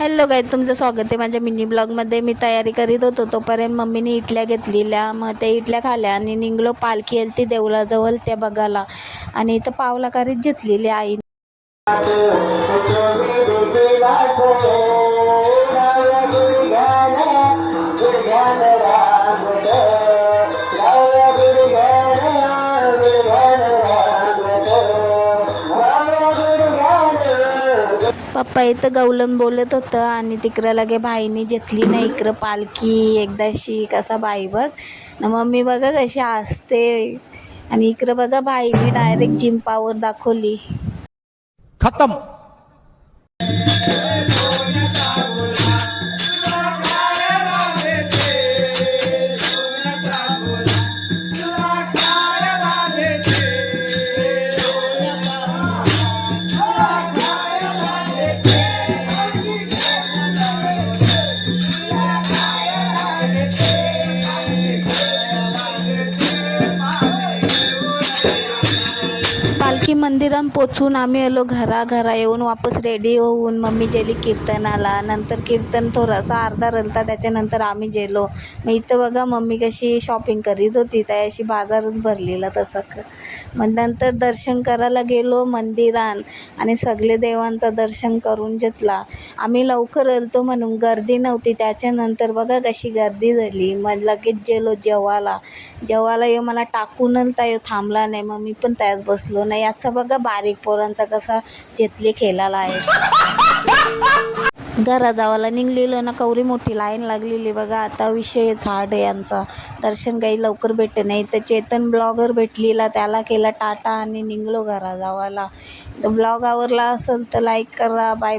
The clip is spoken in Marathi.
हॅलो गाईज, तुमचं स्वागत आहे माझ्या मिनी ब्लॉगमध्ये. मी तयारी करीत होतो तोपर्यंत मम्मीने इडल्या घेतलेल्या. मग त्या इडल्या खाल्या आणि निघलो. पालखी आली ती देवळाजवळ त्या बघायला. आणि इथं पावलाकारीच घेतलेली आई. पप्पा इथं गवलन बोलत होतं आणि तिकडं लगे भाईनी घेतली ना इकडं पालखी एकदाशी. कसा बाई बघ ना, मम्मी बघा कशी असते. आणि इकडं बघा भाईनी डायरेक्ट जिम पॉवर दाखवली. खत्म. पालखी मंदिरात पोचून आम्ही आलो घरा येऊन वापस रेडी होऊन मम्मी गेली कीर्तनाला. नंतर कीर्तन थोडासा अर्धा रलता, त्याच्यानंतर आम्ही गेलो. मग इथं बघा मम्मी कशी शॉपिंग करीत होती, त्याशी बाजारच भरलेला तसं. मग नंतर दर्शन करायला गेलो मंदिरात आणि सगळे देवांचं दर्शन करून घेतला. आम्ही लवकर आलतो म्हणून गर्दी नव्हती. त्याच्यानंतर बघा कशी गर्दी झाली. मग लगेच गेलो जेवायला येऊ मला टाकून आलता, येऊ थांबला नाही. मग मी पण त्याच बसलो नाही. याचा बघा बारीक पोरांचा कसा जेतली खेळायला आहे. घरा जावाला निघलेलो ना, कवरी मोठी लाईन लागलेली बघा. आता विषय झाड यांचा दर्शन काही लवकर भेटत नाही. तर चेतन ब्लॉगर भेटलेला, त्याला केला टाटा आणि निघलो घरा जावाला. ब्लॉग आवडला असेल तर लाईक करा. बाय.